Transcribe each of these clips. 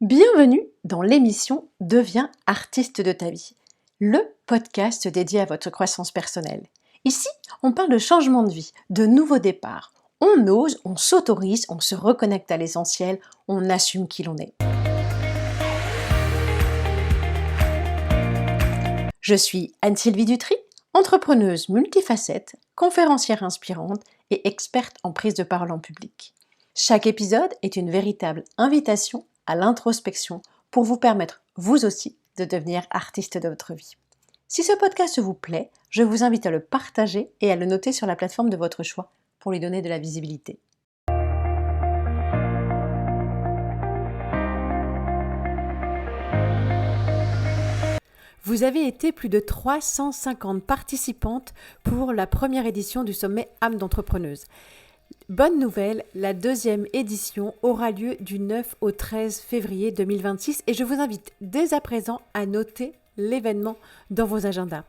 Bienvenue dans l'émission Deviens artiste de ta vie, le podcast dédié à votre croissance personnelle. Ici, on parle de changement de vie, de nouveaux départs. On ose, on s'autorise, on se reconnecte à l'essentiel, on assume qui l'on est. Je suis Anne-Sylvie Dutry, entrepreneuse multifacette, conférencière inspirante et experte en prise de parole en public. Chaque épisode est une véritable invitation à l'introspection pour vous permettre, vous aussi, de devenir artiste de votre vie. Si ce podcast vous plaît, je vous invite à le partager et à le noter sur la plateforme de votre choix pour lui donner de la visibilité. Vous avez été plus de 350 participantes pour la première édition du sommet âme d'entrepreneuse. Bonne nouvelle, la deuxième édition aura lieu du 9 au 13 février 2026 et je vous invite dès à présent à noter l'événement dans vos agendas.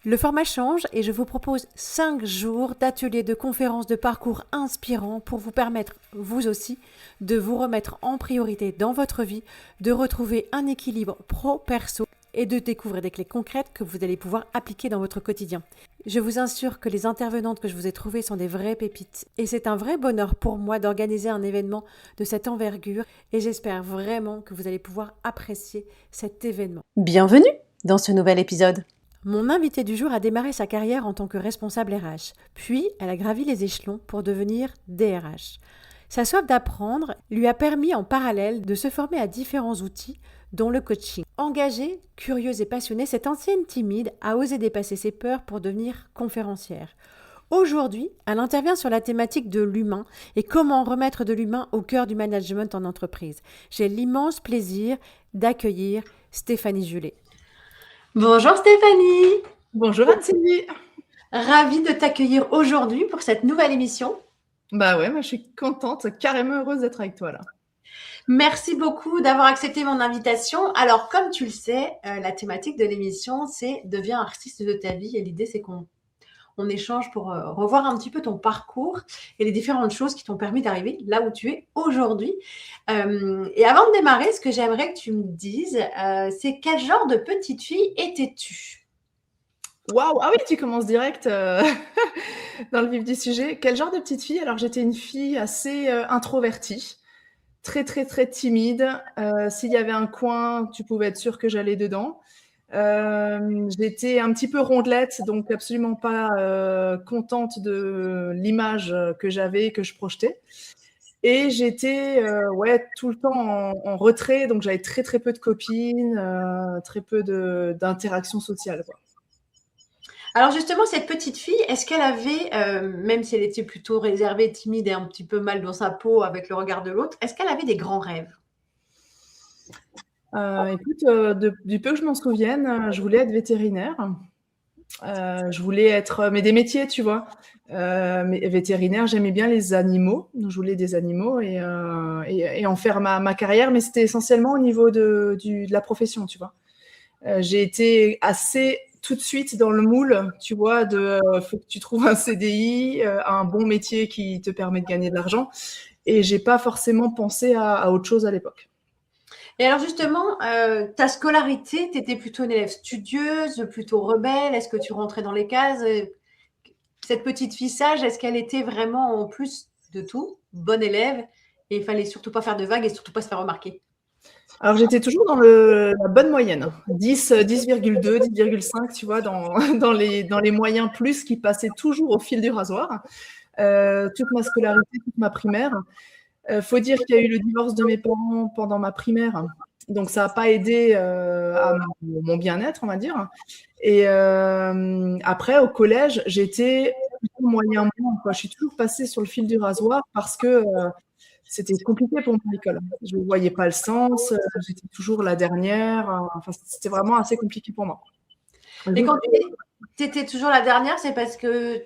Le format change et je vous propose 5 jours d'ateliers, de conférences, de parcours inspirants pour vous permettre, vous aussi, de vous remettre en priorité dans votre vie, de retrouver un équilibre pro-perso et de découvrir des clés concrètes que vous allez pouvoir appliquer dans votre quotidien. Je vous assure que les intervenantes que je vous ai trouvées sont des vraies pépites et c'est un vrai bonheur pour moi d'organiser un événement de cette envergure et j'espère vraiment que vous allez pouvoir apprécier cet événement. Bienvenue dans ce nouvel épisode. Mon invitée du jour a démarré sa carrière en tant que responsable RH, puis elle a gravi les échelons pour devenir DRH. Sa soif d'apprendre lui a permis en parallèle de se former à différents outils, dont le coaching. Engagée, curieuse et passionnée, cette ancienne timide a osé dépasser ses peurs pour devenir conférencière. Aujourd'hui, elle intervient sur la thématique de l'humain et comment remettre de l'humain au cœur du management en entreprise. J'ai l'immense plaisir d'accueillir Stéphanie Julet. Bonjour Stéphanie. Bonjour Anne-Sylvie. Ravie de t'accueillir aujourd'hui pour cette nouvelle émission. Bah ouais, moi je suis contente, carrément heureuse d'être avec toi là. Merci beaucoup d'avoir accepté mon invitation. Alors, comme tu le sais, la thématique de l'émission, c'est « Deviens artiste de ta vie » et l'idée, c'est qu'on échange pour revoir un petit peu ton parcours et les différentes choses qui t'ont permis d'arriver là où tu es aujourd'hui. Et avant de démarrer, ce que j'aimerais que tu me dises, c'est quel genre de petite fille étais-tu ? Waouh, ah oui, tu commences direct dans le vif du sujet. Quel genre de petite fille ? Alors, j'étais une fille assez introvertie, très timide. S'il y avait un coin, tu pouvais être sûre que j'allais dedans. J'étais un petit peu rondelette, donc absolument pas contente de l'image que j'avais, que je projetais. Et j'étais tout le temps en retrait, donc j'avais très peu de copines, très peu d'interactions sociales, quoi. Alors justement, cette petite fille, est-ce qu'elle avait, même si elle était plutôt réservée, timide et un petit peu mal dans sa peau avec le regard de l'autre, est-ce qu'elle avait des grands rêves ? Écoute, du peu que je m'en souvienne, je voulais être vétérinaire. Je voulais être, mais des métiers, tu vois. Mais vétérinaire, j'aimais bien les animaux, donc je voulais des animaux et en faire ma carrière, mais c'était essentiellement au niveau de la profession, tu vois. J'ai été assez tout de suite dans le moule, tu vois, faut que tu trouves un CDI, un bon métier qui te permet de gagner de l'argent, et j'ai pas forcément pensé à autre chose à l'époque. Et alors justement, ta scolarité, tu étais plutôt une élève studieuse, plutôt rebelle? Est-ce que tu rentrais dans les cases? Cette petite fille sage, est-ce qu'elle était vraiment, en plus de tout, bonne élève et il fallait surtout pas faire de vagues et surtout pas se faire remarquer? Alors, j'étais toujours dans la bonne moyenne, 10,2, 10,5, tu vois, dans les moyens plus qui passaient toujours au fil du rasoir. Toute ma scolarité, toute ma primaire. Faut dire qu'il y a eu le divorce de mes parents pendant ma primaire, donc ça n'a pas aidé à mon bien-être, on va dire. Et après, au collège, j'étais plutôt moyen moins, quoi. Je suis toujours passée sur le fil du rasoir parce que c'était compliqué pour moi à l'école. Je ne voyais pas le sens, j'étais toujours la dernière. Enfin, c'était vraiment assez compliqué pour moi. Et quand tu étais toujours la dernière, c'est parce que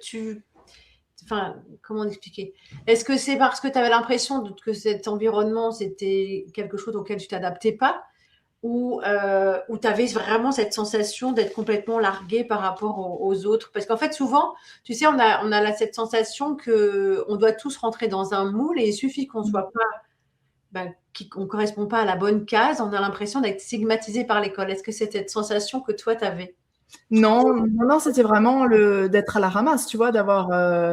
Enfin, comment expliquer ? Est-ce que c'est parce que tu avais l'impression que cet environnement, c'était quelque chose auquel tu t'adaptais pas ? Ou tu avais vraiment cette sensation d'être complètement larguée par rapport aux autres ? Parce qu'en fait, souvent, tu sais, on a cette sensation qu'on doit tous rentrer dans un moule et il suffit qu'on ne soit pas qu'on ne correspond pas à la bonne case, on a l'impression d'être stigmatisé par l'école. Est-ce que c'est cette sensation que toi, tu avais? Non, c'était vraiment d'être à la ramasse, tu vois,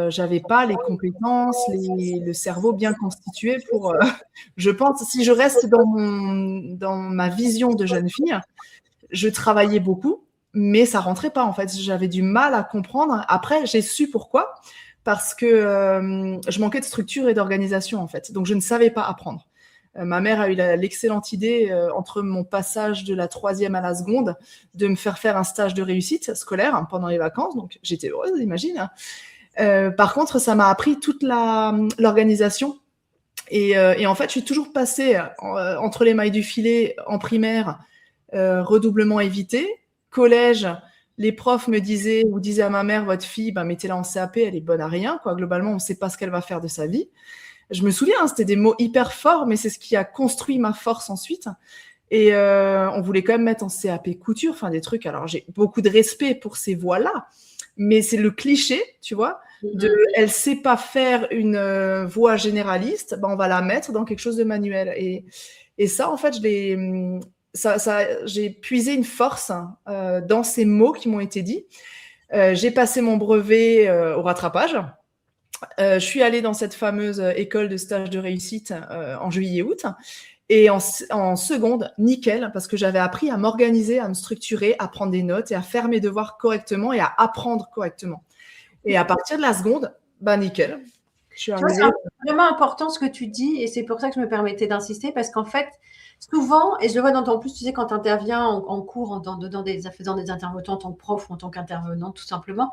j'avais pas les compétences, le cerveau bien constitué pour, je pense, si je reste dans ma vision de jeune fille, je travaillais beaucoup, mais ça rentrait pas, en fait. J'avais du mal à comprendre. Après, j'ai su pourquoi, parce que je manquais de structure et d'organisation, en fait. Donc, je ne savais pas apprendre. Ma mère a eu l'excellente idée, entre mon passage de la 3e à la seconde, de me faire un stage de réussite scolaire pendant les vacances. Donc, j'étais heureuse, imagine. Par contre, ça m'a appris toute l'organisation. Et en fait, je suis toujours passée entre les mailles du filet en primaire, redoublement évité. Collège, les profs me disaient à ma mère, votre fille, mettez-la en CAP, elle est bonne à rien, quoi. Globalement, on ne sait pas ce qu'elle va faire de sa vie. Je me souviens, c'était des mots hyper forts, mais c'est ce qui a construit ma force ensuite. Et on voulait quand même mettre en CAP couture, enfin des trucs. Alors, j'ai beaucoup de respect pour ces voies-là, mais c'est le cliché, tu vois, elle sait pas faire une voie généraliste, on va la mettre dans quelque chose de manuel. Et ça, en fait, j'ai puisé une force dans ces mots qui m'ont été dits. J'ai passé mon brevet au rattrapage. Je suis allée dans cette fameuse école de stage de réussite en juillet-août. Et en seconde, nickel, parce que j'avais appris à m'organiser, à me structurer, à prendre des notes et à faire mes devoirs correctement et à apprendre correctement. Et à partir de la seconde, nickel. C'est vraiment important ce que tu dis et c'est pour ça que je me permettais d'insister parce qu'en fait, souvent, et je le vois en plus, tu sais, quand tu interviens en cours, faisant des intervenants en tant que prof ou en tant qu'intervenant, tout simplement,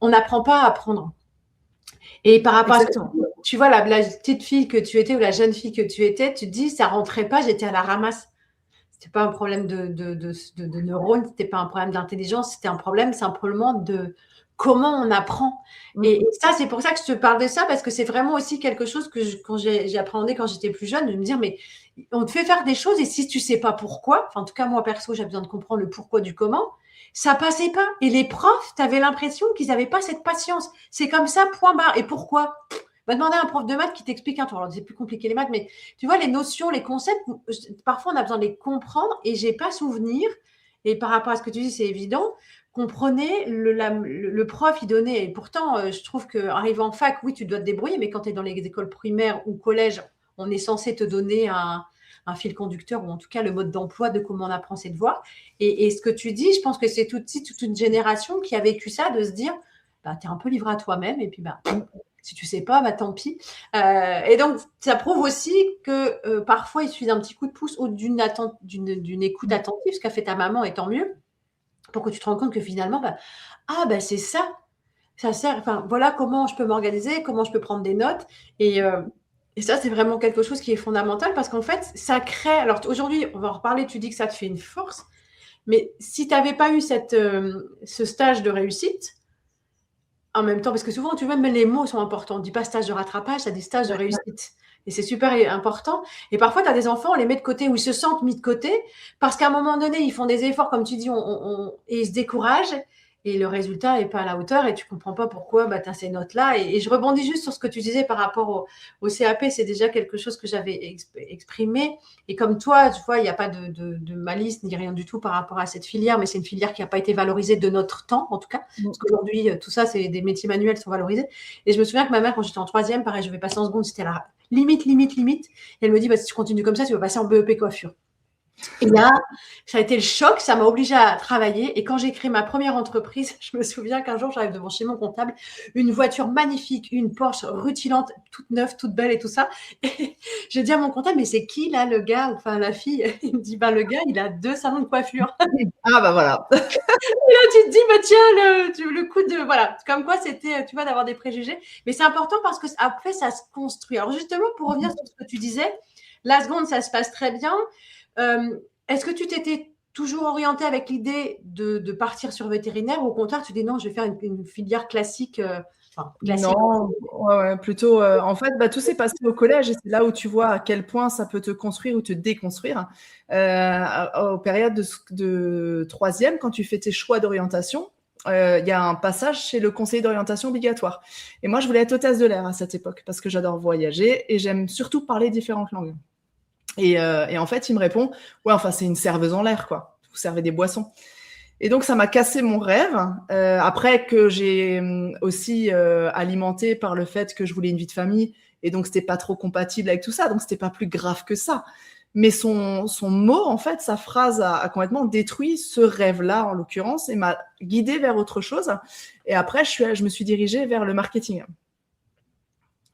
on n'apprend pas à apprendre. Et par rapport à ça, tu vois, la petite fille que tu étais ou la jeune fille que tu étais, tu te dis, ça rentrait pas, j'étais à la ramasse. C'était pas un problème de neurones, c'était pas un problème d'intelligence, c'était un problème simplement de comment on apprend. Et ça, c'est pour ça que je te parle de ça, parce que c'est vraiment aussi quelque chose que quand j'ai appréhendé quand j'étais plus jeune, de me dire, mais on te fait faire des choses et si tu sais pas pourquoi, en tout cas, moi, perso, j'ai besoin de comprendre le pourquoi du comment, ça passait pas. Et les profs, tu avais l'impression qu'ils n'avaient pas cette patience. C'est comme ça, point barre. Et pourquoi? Va demander à un prof de maths qui t'explique un truc. Alors, c'est plus compliqué les maths, mais tu vois, les notions, les concepts, parfois, on a besoin de les comprendre et j'ai pas souvenir. Et par rapport à ce que tu dis, c'est évident qu'on prenait le prof, il donnait. Et pourtant, je trouve qu'arriver en fac, oui, tu dois te débrouiller, mais quand tu es dans les écoles primaires ou collèges, on est censé te donner un fil conducteur ou en tout cas le mode d'emploi de comment on apprend ses devoirs. Et ce que tu dis, je pense que c'est toute une génération qui a vécu ça, de se dire, tu es un peu livré à toi-même et puis si tu sais pas, tant pis. Et donc, ça prouve aussi que parfois, il suffit d'un petit coup de pouce ou d'une écoute attentive, ce qu'a fait ta maman, et tant mieux, pour que tu te rends compte que finalement, c'est ça. Ça sert. Enfin, voilà comment je peux m'organiser, comment je peux prendre des notes. Et ça, c'est vraiment quelque chose qui est fondamental parce qu'en fait, ça crée. Alors aujourd'hui, on va en reparler. Tu dis que ça te fait une force. Mais si tu n'avais pas eu ce stage de réussite, en même temps, parce que souvent, tu vois, même les mots sont importants. On ne dit pas stage de rattrapage, ça dit stage de réussite. Et c'est super important. Et parfois, tu as des enfants, on les met de côté ou ils se sentent mis de côté parce qu'à un moment donné, ils font des efforts, comme tu dis, et ils se découragent. Et le résultat n'est pas à la hauteur et tu ne comprends pas pourquoi tu as ces notes-là. Et je rebondis juste sur ce que tu disais par rapport au CAP. C'est déjà quelque chose que j'avais exprimé. Et comme toi, tu vois, il n'y a pas de malice ni rien du tout par rapport à cette filière, mais c'est une filière qui n'a pas été valorisée de notre temps, en tout cas. Parce qu'aujourd'hui, tout ça, c'est des métiers manuels qui sont valorisés. Et je me souviens que ma mère, quand j'étais en 3e, pareil, je vais passer en seconde, c'était la limite. Et elle me dit, si tu continues comme ça, tu vas passer en BEP coiffure. Et là, ça a été le choc, ça m'a obligée à travailler. Et quand j'ai créé ma première entreprise, je me souviens qu'un jour, j'arrive devant chez mon comptable, une voiture magnifique, une Porsche rutilante, toute neuve, toute belle et tout ça. Et je dis à mon comptable, mais c'est qui là, le gars, enfin la fille? Il me dit, le gars, il a 2 salons de coiffure. Voilà. Et là, tu te dis, tiens, le coup de, voilà, comme quoi c'était, tu vois, d'avoir des préjugés. Mais c'est important parce que après, ça se construit. Alors justement, pour revenir sur ce que tu disais, la seconde, ça se passe très bien. Est-ce que tu t'étais toujours orientée avec l'idée de partir sur vétérinaire ou au contraire, tu dis non, je vais faire une filière classique, Non, plutôt. En fait, tout s'est passé au collège et c'est là où tu vois à quel point ça peut te construire ou te déconstruire. Aux périodes de 3e, quand tu fais tes choix d'orientation, il y a un passage chez le conseiller d'orientation obligatoire. Et moi, je voulais être hôtesse de l'air à cette époque parce que j'adore voyager et j'aime surtout parler différentes langues. Et en fait, il me répond, ouais, enfin, c'est une serveuse en l'air, quoi. Vous servez des boissons. Et donc, ça m'a cassé mon rêve. Après que j'ai aussi alimenté par le fait que je voulais une vie de famille, et donc c'était pas trop compatible avec tout ça, donc c'était pas plus grave que ça. Mais son mot, en fait, sa phrase a complètement détruit ce rêve-là, en l'occurrence, et m'a guidée vers autre chose. Et après, je me suis dirigée vers le marketing.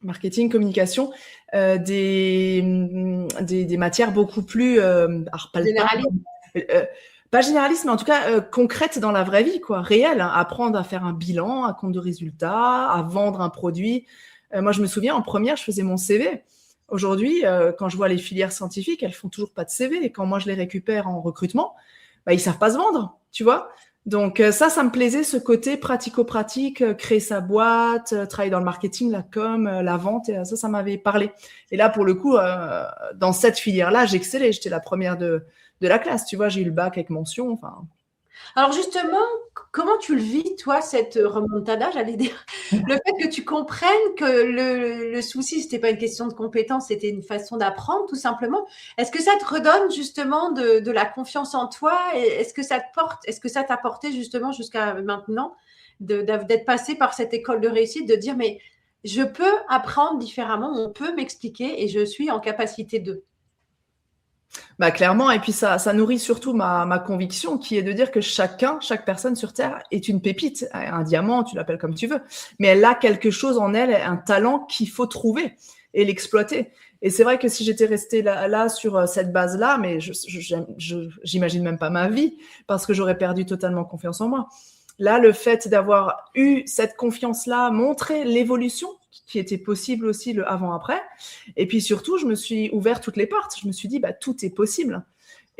Marketing, communication, des matières beaucoup plus palpables. Pas généraliste, mais en tout cas concrète dans la vraie vie, quoi, réelle. Hein. Apprendre à faire un bilan, un compte de résultats, à vendre un produit. Moi, je me souviens, en première, je faisais mon CV. Aujourd'hui, quand je vois les filières scientifiques, elles font toujours pas de CV. Et quand moi, je les récupère en recrutement, bah, ils savent pas se vendre, tu vois. Donc ça me plaisait, ce côté pratico-pratique, créer sa boîte, travailler dans le marketing, la com, la vente, et ça m'avait parlé. Et là, pour le coup, dans cette filière-là, j'excellais. J'étais la première de la classe, tu vois, j'ai eu le bac avec mention, enfin. Alors justement, comment tu le vis, toi, cette remontada, j'allais dire, le fait que tu comprennes que le souci, c'était pas une question de compétence, c'était une façon d'apprendre, tout simplement. Est-ce que ça te redonne justement de la confiance en toi? Et est-ce que ça t'a porté justement jusqu'à maintenant d'être passé par cette école de réussite, de dire, mais je peux apprendre différemment, on peut m'expliquer et je suis en capacité de. Bah clairement, et puis ça nourrit surtout ma conviction, qui est de dire que chaque personne sur Terre est une pépite, un diamant, tu l'appelles comme tu veux, mais elle a quelque chose en elle, un talent qu'il faut trouver et l'exploiter. Et c'est vrai que si j'étais restée là sur cette base-là, mais j'imagine même pas ma vie, parce que j'aurais perdu totalement confiance en moi. Là, le fait d'avoir eu cette confiance-là, montrer l'évolution qui était possible aussi, le avant-après. Et puis surtout, je me suis ouvert toutes les portes. Je me suis dit, bah, tout est possible.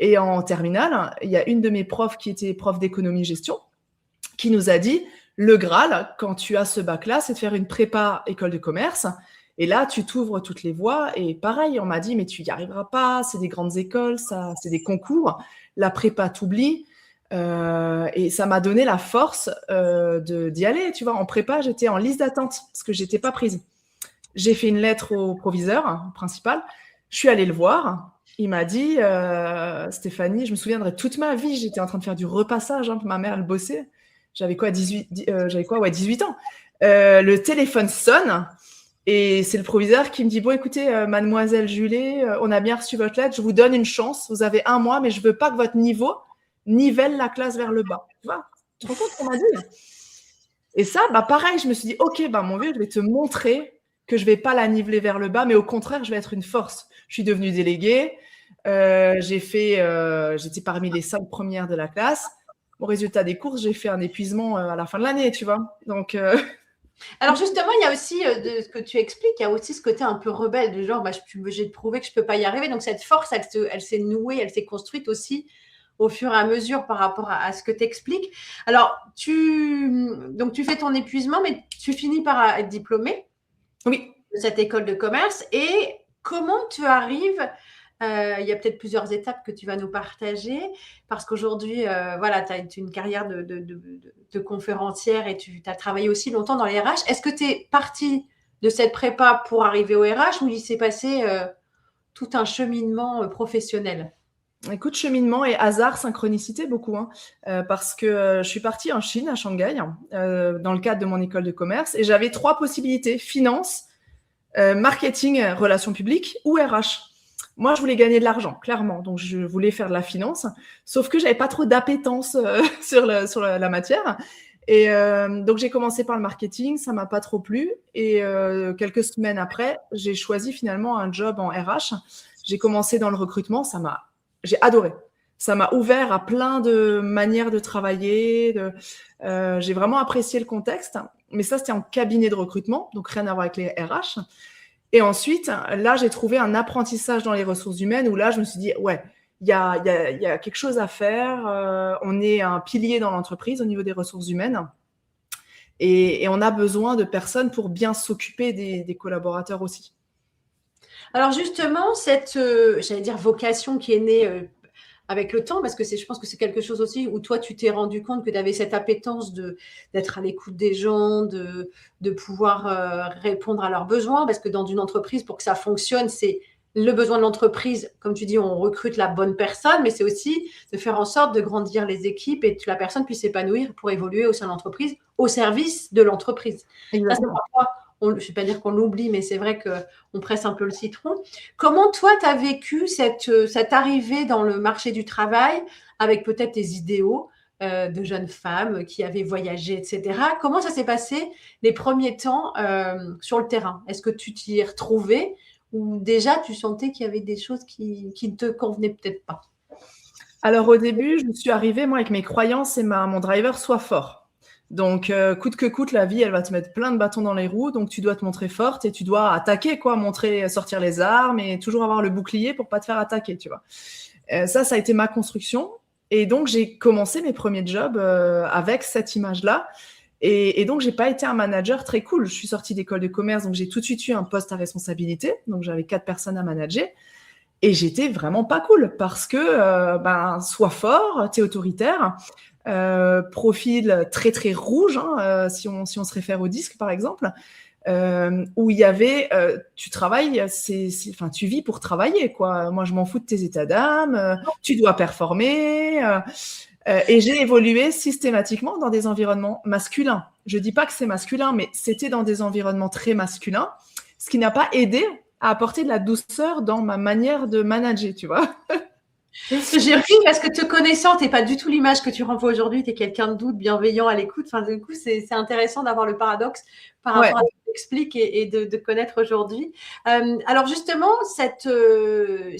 Et en terminale, il y a une de mes profs qui était prof d'économie-gestion qui nous a dit, le Graal, quand tu as ce bac-là, c'est de faire une prépa école de commerce. Et là, tu t'ouvres toutes les voies. Et pareil, on m'a dit, mais tu n'y arriveras pas, c'est des grandes écoles, ça, c'est des concours. La prépa t'oublie. Et ça m'a donné la force d'y aller. Tu vois, en prépa, j'étais en liste d'attente parce que j'étais pas prise. J'ai fait une lettre au proviseur principal. Je suis allée le voir. Il m'a dit, Stéphanie, je me souviendrai toute ma vie, j'étais en train de faire du repassage. Hein, ma mère, elle bossait. J'avais quoi, 18 ans. Le téléphone sonne. Et c'est le proviseur qui me dit, bon, écoutez, mademoiselle Julet, on a bien reçu votre lettre, je vous donne une chance, vous avez 1 mois, mais je veux pas que votre niveau nivelle la classe vers le bas. Tu vois, tu te rends compte qu'on m'a dit? Et ça, bah pareil, je me suis dit, ok, bah mon vieux, je vais te montrer que je vais pas la niveler vers le bas, mais au contraire, je vais être une force. Je suis devenue déléguée, j'étais parmi les 5 premières de la classe. Au résultat des courses, j'ai fait un épuisement à la fin de l'année, tu vois. Donc, Alors justement, il y a aussi de ce que tu expliques, il y a aussi ce côté un peu rebelle, du genre, bah, j'ai prouvé que je peux pas y arriver. Donc cette force, elle s'est nouée, elle s'est construite aussi au fur et à mesure par rapport à ce que tu expliques. Alors, donc tu fais ton épuisement, mais tu finis par être diplômé oui. de cette école de commerce. Et comment tu arrives il y a peut-être plusieurs étapes que tu vas nous partager parce qu'aujourd'hui, voilà, tu as une carrière de conférencière et tu as travaillé aussi longtemps dans les RH. Est-ce que tu es partie de cette prépa pour arriver au RH ou il s'est passé tout un cheminement professionnel? Écoute, cheminement et hasard, synchronicité beaucoup, hein, parce que je suis partie en Chine, à Shanghai, dans le cadre de mon école de commerce, et j'avais 3 possibilités, finance, marketing, relations publiques ou RH. Moi, je voulais gagner de l'argent, clairement, donc je voulais faire de la finance, sauf que j'avais pas trop d'appétence sur la matière. Et donc j'ai commencé par le marketing, ça m'a pas trop plu, et quelques semaines après, j'ai choisi finalement un job en RH. J'ai commencé dans le recrutement, j'ai adoré. Ça m'a ouvert à plein de manières de travailler. J'ai vraiment apprécié le contexte. Mais ça, c'était en cabinet de recrutement, donc rien à voir avec les RH. Et ensuite, là, j'ai trouvé un apprentissage dans les ressources humaines où là, je me suis dit, ouais, il y a quelque chose à faire. On est un pilier dans l'entreprise au niveau des ressources humaines. Et on a besoin de personnes pour bien s'occuper des collaborateurs aussi. Alors justement, cette, j'allais dire vocation qui est née avec le temps, parce que je pense que c'est quelque chose aussi où toi, tu t'es rendu compte que tu avais cette appétence d'être à l'écoute des gens, de pouvoir répondre à leurs besoins, parce que dans une entreprise, pour que ça fonctionne, c'est le besoin de l'entreprise, comme tu dis, on recrute la bonne personne, mais c'est aussi de faire en sorte de grandir les équipes et que la personne puisse s'épanouir pour évoluer au sein de l'entreprise, au service de l'entreprise. Ça, c'est parfois, je ne vais pas dire qu'on l'oublie, mais c'est vrai qu'on presse un peu le citron. Comment toi, tu as vécu cette arrivée dans le marché du travail avec peut-être tes idéaux de jeunes femmes qui avaient voyagé, etc. Comment ça s'est passé les premiers temps sur le terrain? Est-ce que tu t'y es retrouvée ou déjà tu sentais qu'il y avait des choses qui ne te convenaient peut-être pas? Alors au début, je suis arrivée, moi, avec mes croyances et mon driver soit fort. Donc, coûte que coûte, la vie, elle va te mettre plein de bâtons dans les roues, donc tu dois te montrer forte et tu dois attaquer, quoi, sortir les armes et toujours avoir le bouclier pour pas te faire attaquer, tu vois. Ça a été ma construction. Et donc, j'ai commencé mes premiers jobs avec cette image-là. Et donc, j'ai pas été un manager très cool. Je suis sortie d'école de commerce, donc j'ai tout de suite eu un poste à responsabilité. Donc, j'avais 4 personnes à manager. Et j'étais vraiment pas cool parce que, sois fort, t'es autoritaire, profil très, très rouge, hein, si on se réfère au disque, par exemple, où il y avait, tu travailles, tu vis pour travailler, quoi. Moi, je m'en fous de tes états d'âme, tu dois performer. Et j'ai évolué systématiquement dans des environnements masculins. Je dis pas que c'est masculin, mais c'était dans des environnements très masculins, ce qui n'a pas aidé à apporter de la douceur dans ma manière de manager, tu vois. J'ai ri parce que te connaissant, t'es pas du tout l'image que tu renvoies aujourd'hui. Tu es quelqu'un de doux, bienveillant, à l'écoute. Enfin, du coup, c'est intéressant d'avoir le paradoxe par rapport à ce que tu expliques et de connaître aujourd'hui. Alors justement, ce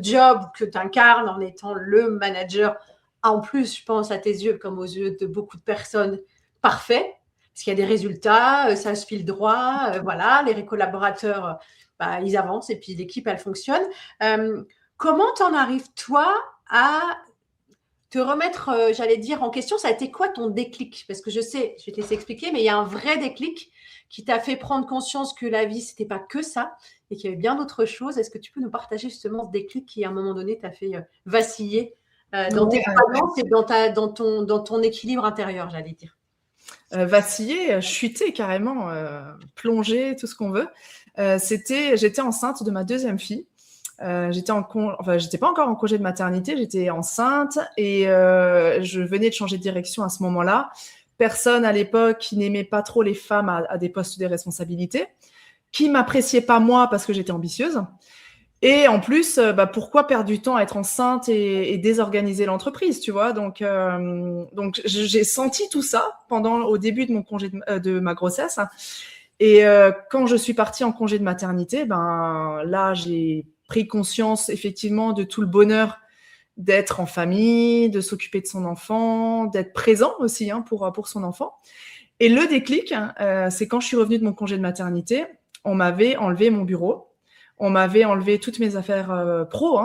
job que tu incarnes en étant le manager, en plus, je pense à tes yeux comme aux yeux de beaucoup de personnes, parfait, parce qu'il y a des résultats, ça se file droit, voilà, les collaborateurs, ils avancent et puis l'équipe, elle fonctionne. Comment t'en arrives, toi, à te remettre, j'allais dire, en question? Ça a été quoi ton déclic? Parce que je sais, je vais te laisser expliquer, mais il y a un vrai déclic qui t'a fait prendre conscience que la vie, c'était pas que ça et qu'il y avait bien d'autres choses. Est-ce que tu peux nous partager justement ce déclic qui, à un moment donné, t'a fait vaciller dans tes croyances et dans ton équilibre intérieur, j'allais dire? Vaciller, chuter carrément, plonger, tout ce qu'on veut. J'étais enceinte de ma deuxième fille. J'étais pas encore en congé de maternité, j'étais enceinte et je venais de changer de direction à ce moment-là. Personne à l'époque qui n'aimait pas trop les femmes à des postes de responsabilité, qui m'appréciait pas moi parce que j'étais ambitieuse. Et en plus, pourquoi perdre du temps à être enceinte et désorganiser l'entreprise, tu vois? Donc j'ai senti tout ça au début de mon congé de ma grossesse. Et quand je suis partie en congé de maternité, là, j'ai pris conscience effectivement de tout le bonheur d'être en famille, de s'occuper de son enfant, d'être présent aussi pour son enfant. Et le déclic, c'est quand je suis revenue de mon congé de maternité, on m'avait enlevé mon bureau, on m'avait enlevé toutes mes affaires pro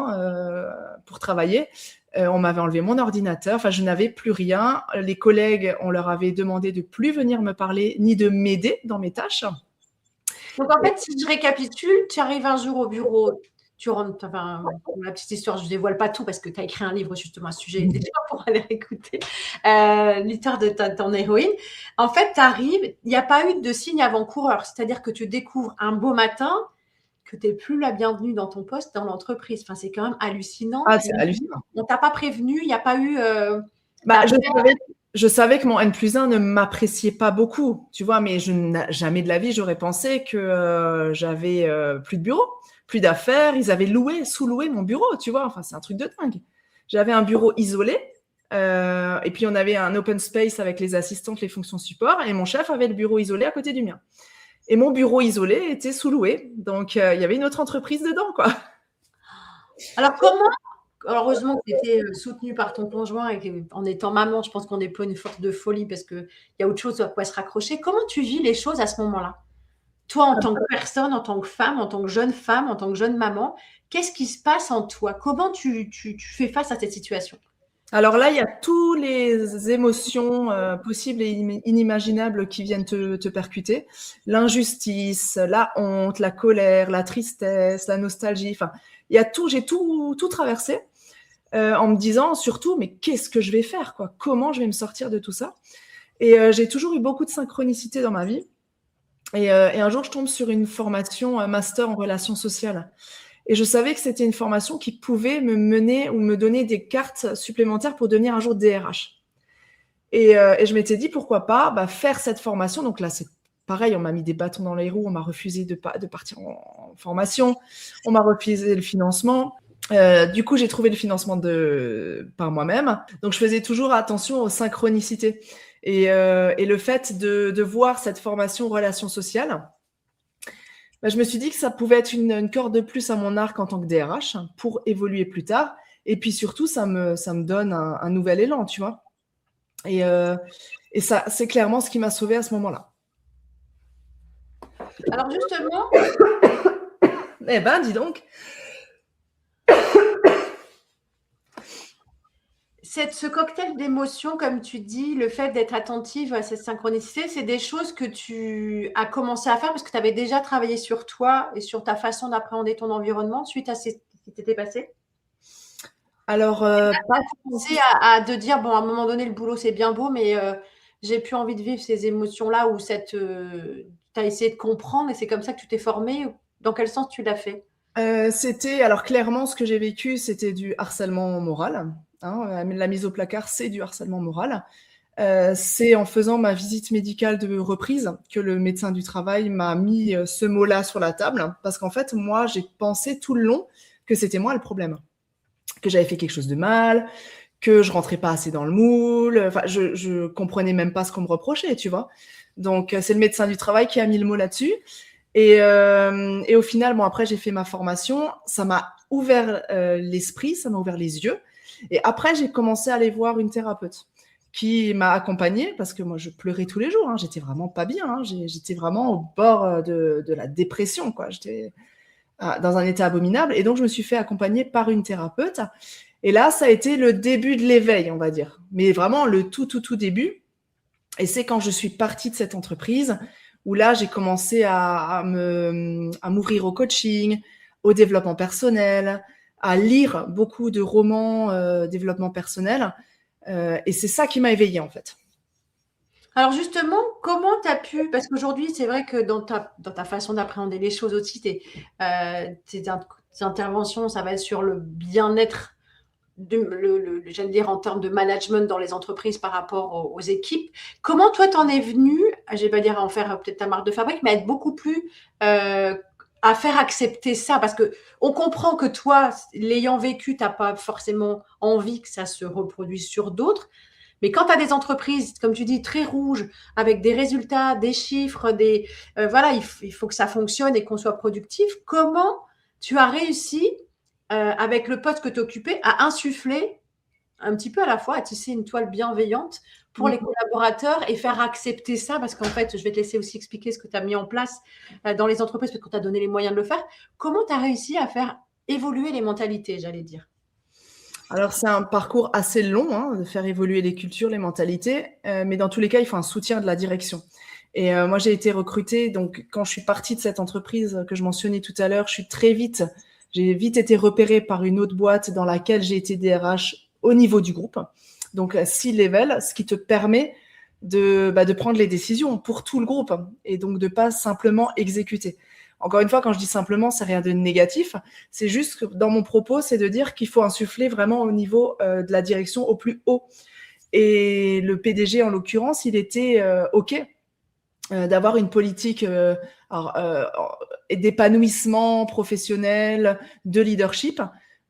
pour travailler, on m'avait enlevé mon ordinateur, enfin je n'avais plus rien. Les collègues, on leur avait demandé de plus venir me parler ni de m'aider dans mes tâches. Donc en fait, si je récapitule, tu arrives un jour au bureau, tu rentres, enfin, la petite histoire, je ne dévoile pas tout parce que tu as écrit un livre justement à ce sujet déjà pour aller écouter l'histoire de ton héroïne. En fait, tu arrives, il n'y a pas eu de signe avant-coureur, c'est-à-dire que tu découvres un beau matin que tu n'es plus la bienvenue dans ton poste dans l'entreprise. Enfin, c'est quand même hallucinant. Ah, c'est hallucinant. On ne t'a pas prévenu, il n'y a pas eu… Je savais que mon N+1 ne m'appréciait pas beaucoup, tu vois, mais jamais de la vie, j'aurais pensé que j'avais plus de bureau, plus d'affaires. Ils avaient sous-loué mon bureau, tu vois. Enfin, c'est un truc de dingue. J'avais un bureau isolé et puis on avait un open space avec les assistantes, les fonctions support et mon chef avait le bureau isolé à côté du mien. Et mon bureau isolé était sous-loué. Donc, il y avait une autre entreprise dedans, quoi. Alors, comment… Heureusement que tu étais soutenue par ton conjoint et qu'en étant maman, je pense qu'on n'est pas une force de folie parce qu'il y a autre chose à quoi se raccrocher. Comment tu vis les choses à ce moment-là? Toi, en tant que personne, en tant que femme, en tant que jeune femme, en tant que jeune maman, qu'est-ce qui se passe en toi? Comment tu fais face à cette situation? Alors là, il y a toutes les émotions possibles et inimaginables qui viennent te percuter. L'injustice, la honte, la colère, la tristesse, la nostalgie. Enfin, il y a tout. J'ai tout traversé en me disant surtout, mais qu'est-ce que je vais faire, quoi? Comment je vais me sortir de tout ça? Et j'ai toujours eu beaucoup de synchronicité dans ma vie. Et un jour, je tombe sur une formation master en relations sociales. Et je savais que c'était une formation qui pouvait me mener ou me donner des cartes supplémentaires pour devenir un jour DRH. Et je m'étais dit, pourquoi pas faire cette formation. Donc là, c'est pareil, on m'a mis des bâtons dans les roues, on m'a refusé de partir en formation, on m'a refusé le financement. Du coup, j'ai trouvé le financement par moi-même. Donc, je faisais toujours attention aux synchronicités. Et le fait de voir cette formation relations sociales, je me suis dit que ça pouvait être une corde de plus à mon arc en tant que DRH pour évoluer plus tard. Et puis surtout, ça me donne un nouvel élan, tu vois. Et ça, c'est clairement ce qui m'a sauvée à ce moment-là. Alors justement, Eh ben, dis donc. Ce cocktail d'émotions, comme tu dis, le fait d'être attentive à cette synchronicité, c'est des choses que tu as commencé à faire parce que tu avais déjà travaillé sur toi et sur ta façon d'appréhender ton environnement suite à ce qui t'était passé? Alors, pas commencé à de dire, bon, à un moment donné, le boulot, c'est bien beau, mais j'ai plus envie de vivre ces émotions-là ou tu as essayé de comprendre et c'est comme ça que tu t'es formée. Dans quel sens tu l'as fait? alors clairement, ce que j'ai vécu, c'était du harcèlement moral. Hein, la mise au placard, c'est du harcèlement moral. C'est en faisant ma visite médicale de reprise que le médecin du travail m'a mis ce mot-là sur la table, parce qu'en fait, moi, j'ai pensé tout le long que c'était moi le problème, que j'avais fait quelque chose de mal, que je rentrais pas assez dans le moule. Enfin, je comprenais même pas ce qu'on me reprochait, tu vois. Donc, c'est le médecin du travail qui a mis le mot là-dessus. Et au final, bon, après, j'ai fait ma formation. Ça m'a ouvert l'esprit, ça m'a ouvert les yeux. Et après, j'ai commencé à aller voir une thérapeute qui m'a accompagnée parce que moi, je pleurais tous les jours. Hein. J'étais vraiment pas bien. Hein. J'étais vraiment au bord de la dépression, quoi. J'étais dans un état abominable. Et donc, je me suis fait accompagner par une thérapeute. Et là, ça a été le début de l'éveil, on va dire. Mais vraiment, le tout début. Et c'est quand je suis partie de cette entreprise où là, j'ai commencé à m'ouvrir au coaching, au développement personnel, à lire beaucoup de romans développement personnel. Et c'est ça qui m'a éveillée, en fait. Alors justement, comment tu as pu, parce qu'aujourd'hui, c'est vrai que dans ta façon d'appréhender les choses aussi, tes interventions, ça va être sur le bien-être, j'allais dire en termes de management dans les entreprises par rapport aux équipes. Comment toi, t'en es venu, je vais pas dire à en faire peut-être ta marque de fabrique, mais à être beaucoup plus à faire accepter ça, parce que on comprend que toi, l'ayant vécu, t'as pas forcément envie que ça se reproduise sur d'autres. Mais quand tu as des entreprises, comme tu dis, très rouges, avec des résultats, des chiffres, voilà, il faut que ça fonctionne et qu'on soit productif. Comment tu as réussi, avec le poste que tu occupais, à insuffler un petit peu à la fois, à tisser une toile bienveillante pour les collaborateurs et faire accepter ça? Parce qu'en fait, je vais te laisser aussi expliquer ce que tu as mis en place dans les entreprises, parce qu'on t'a donné les moyens de le faire. Comment tu as réussi à faire évoluer les mentalités, j'allais dire? Alors, c'est un parcours assez long, hein, de faire évoluer les cultures, les mentalités, mais dans tous les cas, il faut un soutien de la direction. Et moi, j'ai été recrutée, donc quand je suis partie de cette entreprise que je mentionnais tout à l'heure, j'ai vite été repérée par une autre boîte dans laquelle j'ai été DRH au niveau du groupe, donc C-level, ce qui te permet de prendre les décisions pour tout le groupe et donc de pas simplement exécuter. Encore une fois, quand je dis simplement, c'est rien de négatif. C'est juste que dans mon propos, c'est de dire qu'il faut insuffler vraiment au niveau de la direction au plus haut. Et le PDG, en l'occurrence, il était OK d'avoir une politique d'épanouissement professionnel, de leadership.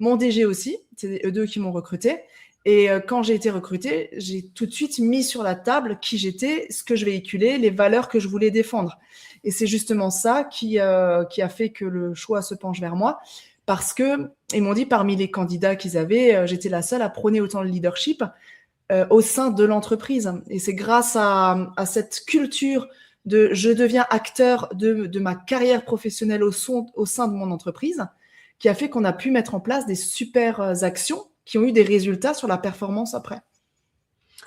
Mon DG aussi, c'est eux deux qui m'ont recruté. Et quand j'ai été recrutée, j'ai tout de suite mis sur la table qui j'étais, ce que je véhiculais, les valeurs que je voulais défendre. Et c'est justement ça qui a fait que le choix se penche vers moi, parce que ils m'ont dit parmi les candidats qu'ils avaient, j'étais la seule à prôner autant le leadership au sein de l'entreprise. Et c'est grâce à cette culture de je deviens acteur de ma carrière professionnelle au sein de mon entreprise qui a fait qu'on a pu mettre en place des super actions qui ont eu des résultats sur la performance après.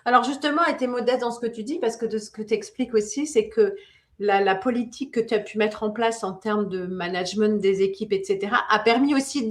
Alors justement, et tu es modeste dans ce que tu dis, parce que de ce que tu expliques aussi, c'est que la politique que tu as pu mettre en place en termes de management des équipes, etc., a permis aussi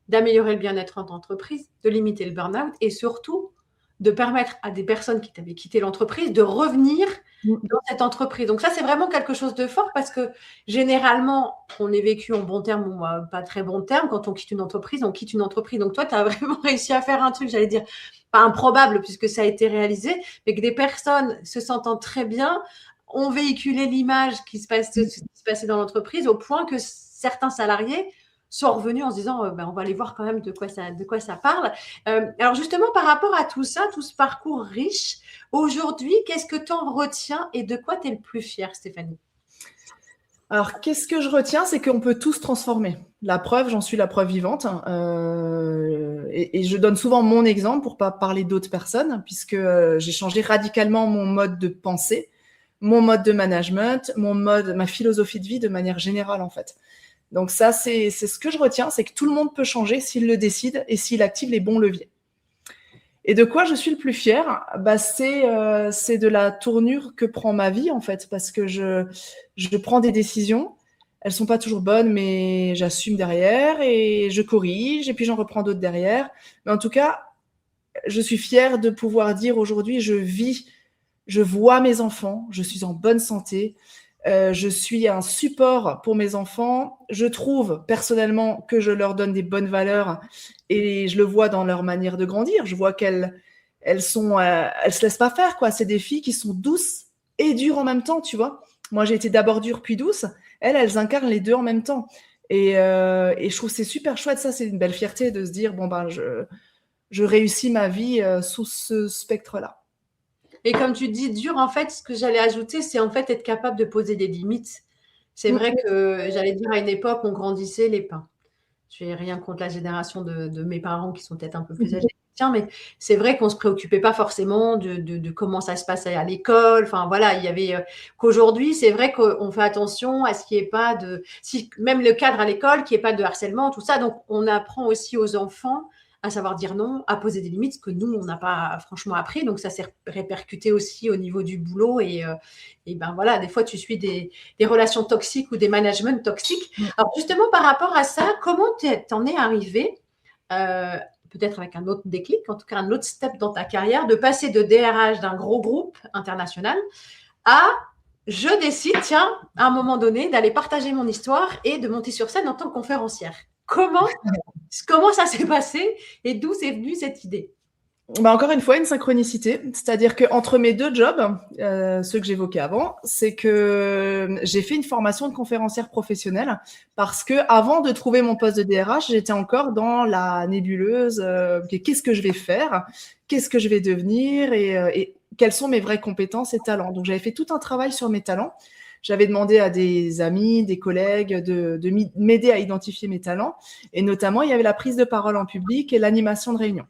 d'améliorer le bien-être en entreprise, de limiter le burn-out et surtout de permettre à des personnes qui t'avaient quitté l'entreprise de revenir dans cette entreprise. Donc ça, c'est vraiment quelque chose de fort parce que généralement, on est vécu en bon terme ou pas très bon terme. Quand on quitte une entreprise, on quitte une entreprise. Donc toi, tu as vraiment réussi à faire un truc, j'allais dire, pas improbable puisque ça a été réalisé, mais que des personnes se sentant très bien ont véhiculé l'image qui se passait dans l'entreprise au point que certains salariés sont revenus en se disant on va aller voir quand même de quoi ça parle. Alors justement, par rapport à tout ça, tout ce parcours riche, aujourd'hui, qu'est-ce que tu en retiens et de quoi tu es le plus fière, Stéphanie? Alors, qu'est-ce que je retiens? C'est qu'on peut tous se transformer. La preuve, j'en suis la preuve vivante. Et je donne souvent mon exemple pour pas parler d'autres personnes, puisque j'ai changé radicalement mon mode de pensée, mon mode de management, ma philosophie de vie de manière générale, en fait. Donc ça, c'est ce que je retiens, c'est que tout le monde peut changer s'il le décide et s'il active les bons leviers. Et de quoi je suis le plus fière? C'est de la tournure que prend ma vie, en fait, parce que je prends des décisions. Elles sont pas toujours bonnes, mais j'assume derrière et je corrige et puis j'en reprends d'autres derrière. Mais en tout cas, je suis fière de pouvoir dire aujourd'hui, je vois mes enfants, je suis en bonne santé, je suis un support pour mes enfants. Je trouve personnellement que je leur donne des bonnes valeurs et je le vois dans leur manière de grandir. Je vois qu'elles se laissent pas faire, quoi. C'est des filles qui sont douces et dures en même temps, tu vois. Moi, j'ai été d'abord dure puis douce. Elles incarnent les deux en même temps. Et je trouve que c'est super chouette. Ça, c'est une belle fierté de se dire je réussis ma vie sous ce spectre-là. Et comme tu dis, dur, en fait, ce que j'allais ajouter, c'est en fait être capable de poser des limites. C'est vrai que j'allais dire à une époque, on grandissait les pains. Je n'ai rien contre la génération de mes parents qui sont peut-être un peu plus âgés. Tiens, mais c'est vrai qu'on ne se préoccupait pas forcément de comment ça se passait à l'école. Enfin, voilà, il y avait qu'aujourd'hui, c'est vrai qu'on fait attention à ce qu'il n'y ait pas même le cadre à l'école, qu'il n'y ait pas de harcèlement, tout ça. Donc, on apprend aussi aux enfants à savoir dire non, à poser des limites, ce que nous, on n'a pas franchement appris. Donc, ça s'est répercuté aussi au niveau du boulot. Et ben voilà, des fois, tu suis des relations toxiques ou des managements toxiques. Alors, justement, par rapport à ça, comment t'en es arrivé, peut-être avec un autre déclic, en tout cas un autre step dans ta carrière, de passer de DRH d'un gros groupe international à je décide, tiens, à un moment donné, d'aller partager mon histoire et de monter sur scène en tant que conférencière. Comment ça s'est passé et d'où c'est venu cette idée? Encore une fois, une synchronicité. C'est-à-dire qu'entre mes deux jobs, ceux que j'évoquais avant, c'est que j'ai fait une formation de conférencière professionnelle parce que avant de trouver mon poste de DRH, j'étais encore dans la nébuleuse. Qu'est-ce que je vais faire? Qu'est-ce que je vais devenir? Et quelles sont mes vraies compétences et talents? Donc, j'avais fait tout un travail sur mes talents. J'avais demandé à des amis, des collègues de m'aider à identifier mes talents. Et notamment, il y avait la prise de parole en public et l'animation de réunion.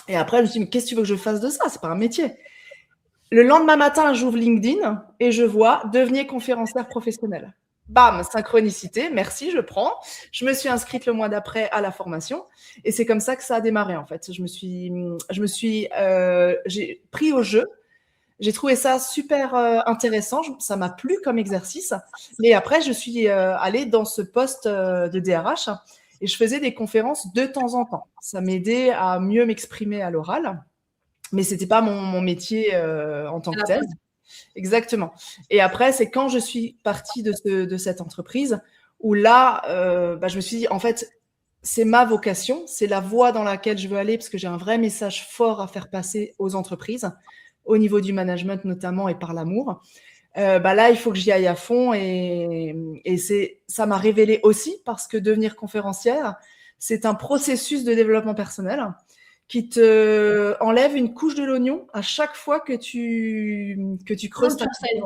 Et après, je me suis dit, mais qu'est-ce que tu veux que je fasse de ça? C'est pas un métier. Le lendemain matin, j'ouvre LinkedIn et je vois devenir conférencière professionnelle. Bam, synchronicité, merci, je prends. Je me suis inscrite le mois d'après à la formation et c'est comme ça que ça a démarré en fait. J'ai pris au jeu. J'ai trouvé ça super intéressant. Ça m'a plu comme exercice. Mais après, je suis allée dans ce poste de DRH et je faisais des conférences de temps en temps. Ça m'aidait à mieux m'exprimer à l'oral, mais c'était pas mon métier en tant que tel. Exactement. Et après, c'est quand je suis partie de cette entreprise où là, je me suis dit, en fait, c'est ma vocation, c'est la voie dans laquelle je veux aller parce que j'ai un vrai message fort à faire passer aux entreprises, au niveau du management notamment et par l'amour. Là, il faut que j'y aille à fond et ça m'a révélé aussi parce que devenir conférencière, c'est un processus de développement personnel qui te enlève une couche de l'oignon à chaque fois que tu creuses ta scène.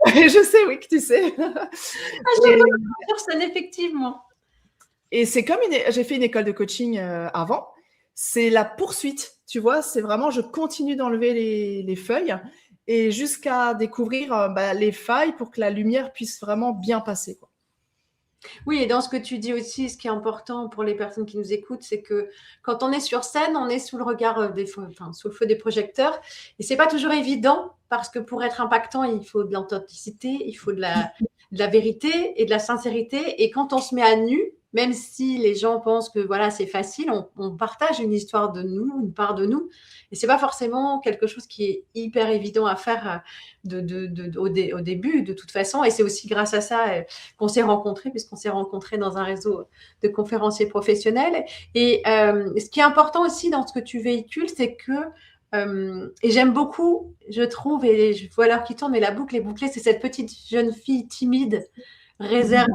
Je sais, oui, que tu sais. Sur scène, effectivement. Et c'est comme j'ai fait une école de coaching avant. C'est la poursuite, tu vois. C'est vraiment, je continue d'enlever les feuilles et jusqu'à découvrir les failles pour que la lumière puisse vraiment bien passer, quoi. Oui, et dans ce que tu dis aussi, ce qui est important pour les personnes qui nous écoutent, c'est que quand on est sur scène, on est sous le regard sous le feu des projecteurs. Et c'est pas toujours évident parce que pour être impactant, il faut de l'authenticité, il faut de la vérité et de la sincérité. Et quand on se met à nu, même si les gens pensent que voilà, c'est facile, on partage une histoire de nous, une part de nous. Et c'est pas forcément quelque chose qui est hyper évident à faire au début, de toute façon. Et c'est aussi grâce à ça qu'on s'est rencontrés, puisqu'on s'est rencontrés dans un réseau de conférenciers professionnels. Et ce qui est important aussi dans ce que tu véhicules, c'est que et j'aime beaucoup, je trouve, et je vois l'heure qui tourne, mais la boucle est bouclée, c'est cette petite jeune fille timide, réservée,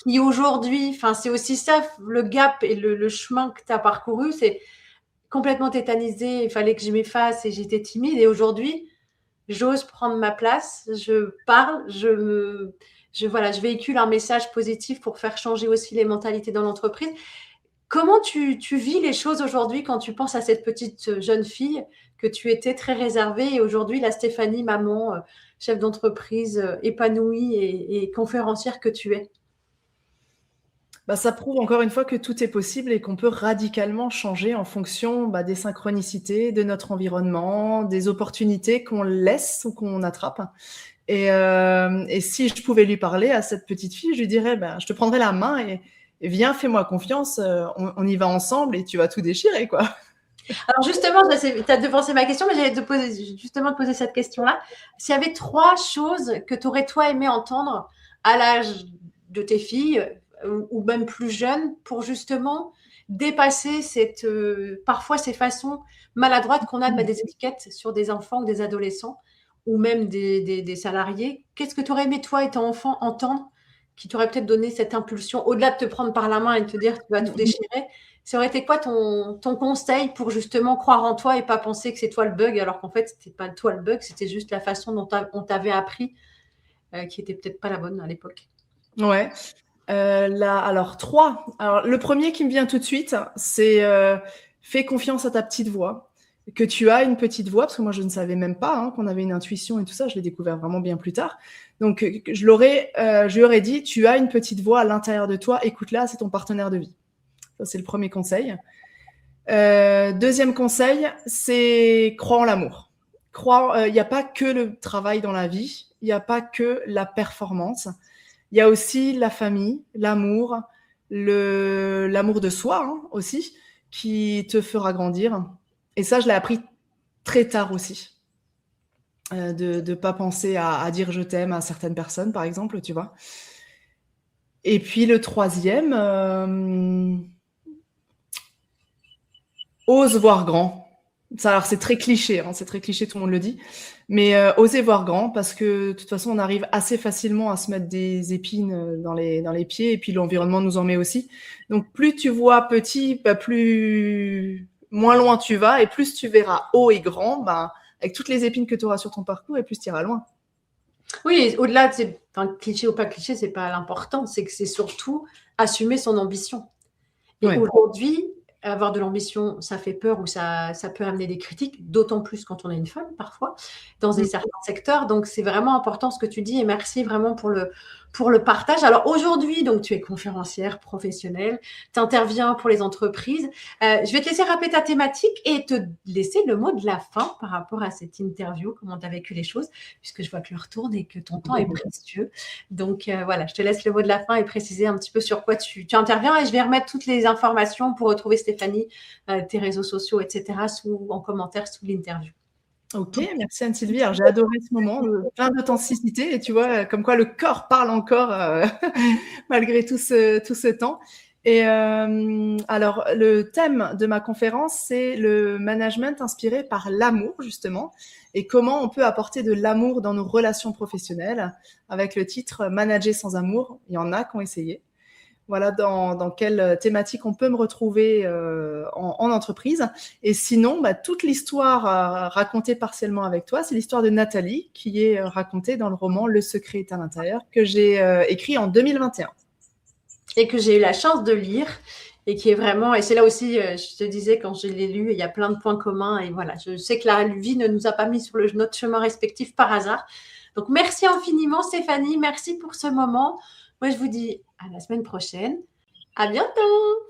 qui aujourd'hui, enfin, c'est aussi ça, le gap et le chemin que tu as parcouru, c'est complètement tétanisé, il fallait que je m'efface et j'étais timide. Et aujourd'hui, j'ose prendre ma place, je parle, voilà, je véhicule un message positif pour faire changer aussi les mentalités dans l'entreprise. Comment tu vis les choses aujourd'hui quand tu penses à cette petite jeune fille que tu étais très réservée et aujourd'hui, la Stéphanie, maman, chef d'entreprise épanouie et conférencière que tu es? Bah, ça prouve encore une fois que tout est possible et qu'on peut radicalement changer en fonction des synchronicités, de notre environnement, des opportunités qu'on laisse ou qu'on attrape. Et si je pouvais lui parler à cette petite fille, je lui dirais, je te prendrais la main et viens, fais-moi confiance, on y va ensemble et tu vas tout déchirer, quoi. Alors justement, tu as devancé ma question, mais j'allais te poser cette question-là. S'il y avait 3 choses que tu aurais toi aimé entendre à l'âge de tes filles ou même plus jeunes pour justement dépasser parfois ces façons maladroites qu'on a de mettre des étiquettes sur des enfants ou des adolescents ou même des salariés. Qu'est-ce que tu aurais aimé toi étant enfant entendre qui t'aurait peut-être donné cette impulsion au-delà de te prendre par la main et de te dire tu vas tout déchirer? Ça aurait été quoi ton conseil pour justement croire en toi et pas penser que c'est toi le bug, alors qu'en fait, c'était pas toi le bug, c'était juste la façon dont on t'avait appris qui était peut-être pas la bonne à l'époque? Ouais. Alors 3. Alors le premier qui me vient tout de suite, c'est fais confiance à ta petite voix. Que tu as une petite voix, parce que moi je ne savais même pas qu'on avait une intuition et tout ça, je l'ai découvert vraiment bien plus tard. Donc je lui aurais dit, tu as une petite voix à l'intérieur de toi, écoute-la, c'est ton partenaire de vie. Ça, c'est le premier conseil. Deuxième conseil, c'est croire en l'amour. Il n'y a pas que le travail dans la vie, il n'y a pas que la performance. Il y a aussi la famille, l'amour, l'amour de soi aussi, qui te fera grandir. Et ça, je l'ai appris très tard aussi. De ne pas penser à dire je t'aime à certaines personnes, par exemple, tu vois. Et puis le troisième, ose voir grand. Ça, alors c'est très cliché, c'est très cliché, tout le monde le dit. Mais osez voir grand, parce que de toute façon, on arrive assez facilement à se mettre des épines dans les pieds, et puis l'environnement nous en met aussi. Donc plus tu vois petit, moins loin tu vas, et plus tu verras haut et grand, avec toutes les épines que tu auras sur ton parcours, et plus tu iras loin. Oui, au-delà de cliché ou pas cliché, c'est pas l'important, c'est que c'est surtout assumer son ambition. Et aujourd'hui, avoir de l'ambition, ça fait peur ou ça peut amener des critiques, d'autant plus quand on est une femme parfois, dans certains secteurs. Donc, c'est vraiment important ce que tu dis et merci vraiment pour le partage. Alors aujourd'hui, donc tu es conférencière professionnelle, tu interviens pour les entreprises. Je vais te laisser rappeler ta thématique et te laisser le mot de la fin par rapport à cette interview, comment tu as vécu les choses, puisque je vois que l'heure tourne et que ton temps est précieux. Donc voilà, je te laisse le mot de la fin et préciser un petit peu sur quoi tu interviens et je vais remettre toutes les informations pour retrouver Stéphanie, tes réseaux sociaux, etc. en commentaire sous l'interview. Ok, merci Anne-Sylvie. Alors j'ai adoré ce moment, plein d'authenticité, et tu vois, comme quoi le corps parle encore malgré tout ce temps. Et alors le thème de ma conférence, c'est le management inspiré par l'amour, justement, et comment on peut apporter de l'amour dans nos relations professionnelles, avec le titre Manager sans amour. Il y en a qui ont essayé. Voilà dans quelle thématique on peut me retrouver en entreprise. Et sinon, toute l'histoire racontée partiellement avec toi, c'est l'histoire de Nathalie qui est racontée dans le roman Le secret est à l'intérieur, que j'ai écrit en 2021. Et que j'ai eu la chance de lire et qui est vraiment, et c'est là aussi, je te disais, quand je l'ai lu, il y a plein de points communs et voilà, je sais que la vie ne nous a pas mis sur notre chemin respectif par hasard. Donc, merci infiniment Stéphanie, merci pour ce moment. Moi, je vous dis à la semaine prochaine. À bientôt!